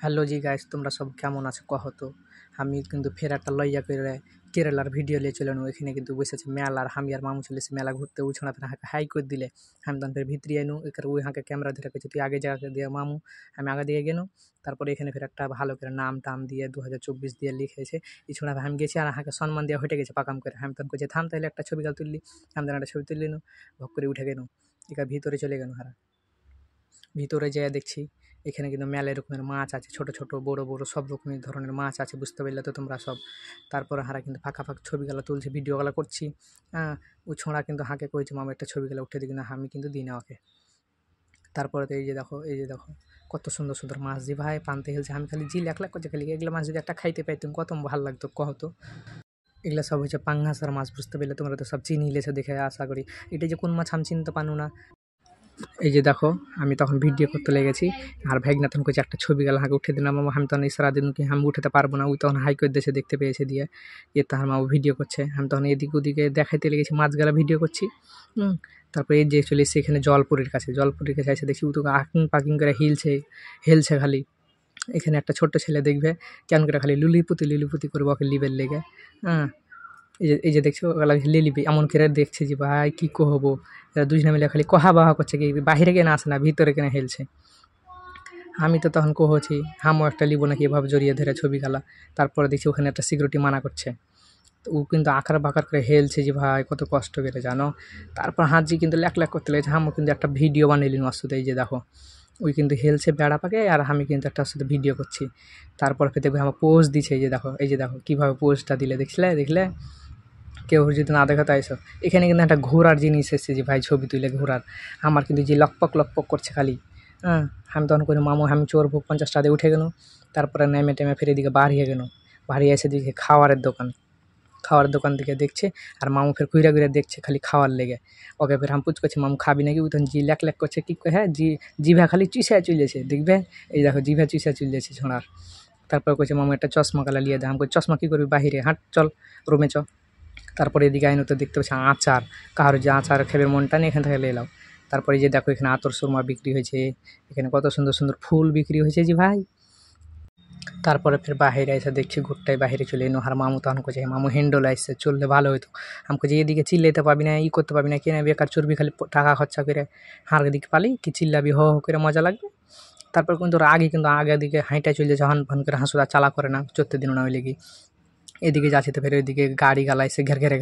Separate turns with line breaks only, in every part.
Hello জি guys, তোমরা সব কেমন আছো কহ তো। আমি কিন্তু ফের একটা লইয়া করে কেরালার ভিডিও লিয়ে চলে এখানে কিন্তু বসেছে মেলার আমি আর মামু চলেছে মেলা ঘুরতে উছানা ফের হাঁকে হাই করে দিলে আমি তখন ফের ভিতরে আনু এখানে ওই হাঁকে ক্যামেরা ধরে পেয়েছি তুই আগে জায়গা দিয়ে মামু আমি আগে দিয়ে গেল। তারপরে এখানে ফের একটা ভালো করে নাম টাম দিয়ে 2024 দিয়ে লিখেছে ইছুনা আমি গেছি আর হাঁকে সম্মান দিয়ে হেঁটে গেছে পাকাম করে আমি তখন করছি থাম তাহলে একটা ছবি গাল তুললি আমি তখন একটা ছবি তুললি নু ভক করে উঠে গেল এখানে ভিতরে চলে গেল হারা। ভিতরে যেয়ে দেখছি এখানে কিন্তু মেলা রকমের মাছ আছে, ছোট ছোট বড় বড় সব রকমের ধরনের মাছ আছে, বুঝতে পারলে তো তোমরা সব। তারপরে হারা কিন্তু ফাঁকা ফাঁকা ছবিগুলো তুলছি, ভিডিওগুলো করছি। ও ছোঁড়া কিন্তু হাঁকে কইছে মামা একটা ছবিগুলো উঠে দিই, কিন্তু আমি কিন্তু দিই না ওকে। তারপরে তো এই যে দেখো কত সুন্দর সুন্দর মাছ যে ভাই পানতে হেলছে, আমি খালি জি লেখ করছে খালি এগুলো মাছ যদি একটা খাইতে পাইতাম কত ভালো লাগতো কহতো। এগুলো সব হচ্ছে পাঙ্গাসার মাছ, বুঝতে পারলে তোমরা তো সব চিনি লেছে দেখে আশা করি। এটা যে কোন মাছ আমি চিনতে পারো না। এই যে দেখো আমি তখন ভিডিও করতে লেগেছি আর ভাইগনা তখন কইছে একটা ছবি গেল হাঁকে উঠে দিলাম মামা, আমি তখন ইশারা দিন কি আমি উঠাতে পারবো না, ওই তখন হাই করে দেশে দেখতে পেয়েছে দিয়ে তাহার মা ভিডিও করছে, আমি তখন এদিক ওদিকে দেখাইতে লেগেছি মাছগুলা ভিডিও করছি। তারপরে এই যে চলে এসেছি এখানে জলপুরের কাছে এসে দেখছি ও তো আকিং পাকিং করে হেলছে খালি। এখানে একটা ছোট্ট ছেলে দেখবে কেন করে খালি লুলিপুতি করবো ওকে লিবের লেগে। এই যে দেখছো ওগুলা লিলিবি এমন করে দেখছে যে ভাই কী কহবো, এরা দুজনে মিলে খালি কহা বাহা করছে কি বাহিরে কেনা আসে না ভিতরে কেনা হেলছে। আমি তো তখন কহছি হামও একটা লিবো নাকি এভাবে জড়িয়ে ধরে ছবি গালা। তারপরে দেখছি ওখানে একটা সিকিউরিটি মানা করছে, তো ও কিন্তু আকার বাঁকার করে হেলছে যে ভাই কত কষ্ট করে জানো। তারপর হাতজি কিন্তু ল্যাক করতে লেগেছে, হামও কিন্তু একটা ভিডিও বানিয়ে ওর সাথে। এই যে দেখো ওই কিন্তু হেলছে বেড়া পাকে আর আমি কিন্তু একটা সাথে ভিডিও করছি। তারপর ফের দেখবে আমার পোজ দিছে, এই যে দেখো কীভাবে পোজটা দিলে দেখলে কেউ যদি না দেখা তাই সব। এখানে কিন্তু একটা ঘোরার জিনিস এসেছে যে ভাই ছবি তুলে ঘোরার, আমার কিন্তু যে লকপক করছে খালি। আমি তখন করে মামু আমি চোরবো 50 টাকা দিয়ে উঠে গেল। তারপরে নেমে টেমে ফিরে দিকে বাড়িয়ে গেল, বাড়িয়ে এসে দিকে খাওয়ারের দোকান দিকে দেখছে আর মামু ফের ঘুরে দেখছে খালি খাওয়ার লেগে। ওকে ফের আমি পুচ করছি মামু খাবি নাকি, ওই তখন জি ল্যাক করছে কি হ্যাঁ জিভা খালি চুষে চলেছে দেখবে। এই দেখো জিভা চুষে চলেছে ছোঁড়ার। তারপর কইছে মামু একটা চশমা গালা লিয়ে দেয়, আমি চশমা কী করবি বাহিরে হাঁট চল রুমে চ। তারপরে এদিকে আইন তো দেখতে পাচ্ছি আচার, কারোর যে আচার খেবে মনটা নেই এখান থেকে এলাম। তারপরে যে দেখো এখানে আতর সুরমা বিক্রি হয়েছে, এখানে কত সুন্দর সুন্দর ফুল বিক্রি হয়েছে যে ভাই। তারপরে ফের বাহিরে এসে দেখছি ঘুরটাই বাহিরে চলে এনো আর মামু তখন করছে মামু হ্যান্ডল আসছে চললে ভালো হতো। আমাকে যে এদিকে চিল্লাইতে পারবি না করতে পারবি না কেনে বেকার চর্বি খালি টাকা খরচা করে হার দিকে পালি কি চিল্লাবি হ করে মজা লাগবে। তারপর কিন্তু আগে দিকে হাঁটা চলে যখন ভান করে হাঁসুরা চালা করে না চড়তে দিন না ওই লেগে। এদিকে যাচ্ছে তো ফের ওইদিকে গাড়ি গালা এসে ঘের ঘেরে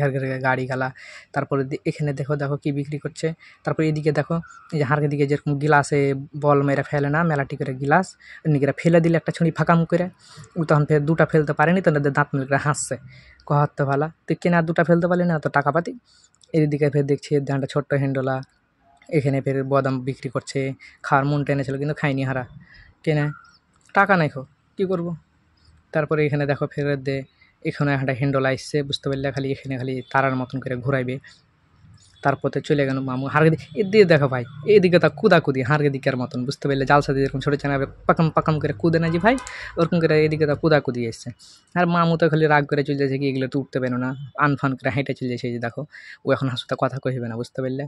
গাড়ি গালা। তারপরে এখানে দেখো কি বিক্রি করছে। তারপরে এদিকে দেখো এই যে হাড়ের দিকে যেরকম গিলাসে বল মেরে ফেলে না মেলাটি করে গিলাস নিকেরা ফেলে দিলে একটা ছুঁড়ি ফাঁকাম করে, ও তখন ফের দুটা ফেলতে পারেনি তো দাঁত মিল করে হাসছে কহাতে ভালা তুই কেনা দুটা ফেলতে পারলি না তো টাকা পাতি। এদিকে ফের দেখছি ধানটা ছোট্ট হ্যান্ডোলা, এখানে ফের বাদাম বিক্রি করছে। খাওয়ার মন টেনেছিল কিন্তু খাইনি হারা টেনে টাকা নাই কী করবো। তারপরে এখানে দেখো ফেরত দে এখানে একটা হ্যান্ডল আসছে, বুঝতে পারলে খালি এখানে খালি তারার মতন করে ঘুরাইবে। তারপরে চলে গেল মামু হারগে দিয়ে দেখো ভাই এইদিকে তা কুদাকুদি হারগে দিকের মতন, বুঝতে পারলে জাল সাথে যেরকম ছোটো চানা পাকাম করে কুদে না যে ভাই ওরকম করে এদিকে তা কুদাকুদি এসছে। আর মামু তো খালি রাগ করে চলে যাচ্ছে কি এগুলো তো উঠতে পেরো না আনফান করে হেঁটে চলে যাচ্ছে। এই যে দেখো ও এখন হাসুতে কথা কহিবে না, বুঝতে পারলে।